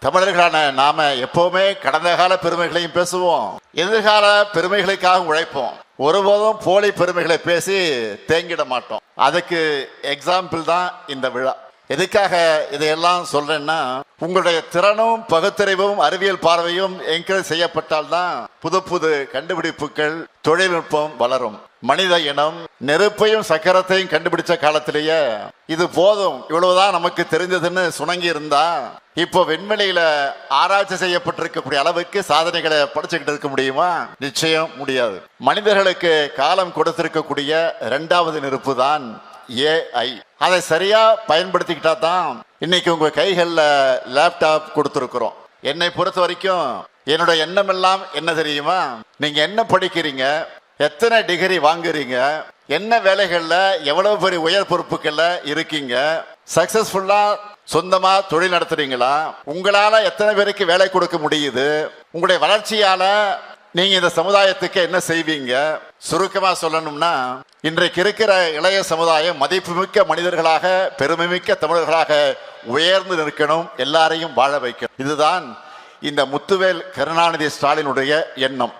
தமிழர்களான நாம எப்பவுமே கடந்த கால பெருமைகளையும் பேசுவோம், எதிர்கால பெருமைகளுக்காக உழைப்போம். ஒருபோதும் போலி பெருமைகளை பேசி தேங்கிட மாட்டோம். அதுக்கு எக்ஸாம்பிள் தான் இந்த விழா. எதுக்காக இதையெல்லாம் சொல்றேன்னா, உங்களுடைய திறனும் பகுத்தறிவும் அறிவியல் பார்வையும் என்கரேஜ் செய்யப்பட்டால்தான் புது புது கண்டுபிடிப்புகள், தொழில்நுட்பம் வளரும். மனித இனம் நெருப்பையும் சக்கரத்தையும் கண்டுபிடிச்ச காலத்திலேயே இது போதும், இவ்வளவுதான் நமக்கு தெரிஞ்சதுன்னு சுணங்கி இருந்தா இப்போ விண்வெளியில ஆராய்ச்சி செய்யப்பட்டிருக்கக்கூடிய அளவுக்கு சாதனைகளை படிச்சுக்கிட்டு இருக்க முடியுமா? நிச்சயம் முடியாது. மனிதர்களுக்கு காலம் கொடுத்திருக்கக்கூடிய இரண்டாவது நெருப்பு தான் ஏஐ. அதை சரியா பயன்படுத்திக்கிட்டா தான் இன்னைக்கு உங்க கைகள்ல லேப்டாப் கொடுத்துருக்குறோம். என்னை பொறுத்த வரைக்கும் என்னோட எண்ணம் எல்லாம் என்ன தெரியுமா? நீங்க என்ன படிக்கிறீங்க, எத்தனை டிகிரி வாங்குறீங்க, என்ன வேலைகள்ல எவ்வளவு பெரிய உயர் பொறுப்புகள்ல இருக்கீங்க, சக்சஸ்ஃபுல்லா சொந்தமா தொழில் நடத்துறீங்களா, உங்களால எத்தனை பேருக்கு வேலை கொடுக்க முடியுது, உங்களுடைய வளர்ச்சியால நீங்க இந்த சமுதாயத்துக்கு என்ன செய்வீங்க? சுருக்கமா சொல்லணும்னா, இன்றைக்கு இருக்கிற இளைய சமுதாயம் மதிப்புமிக்க மனிதர்களாக, பெருமைமிக்க தமிழர்களாக உயர்ந்து நிற்கணும், எல்லாரையும் வாழ வைக்கணும். இதுதான் இந்த முத்துவேல் கருணாநிதி ஸ்டாலினுடைய எண்ணம்.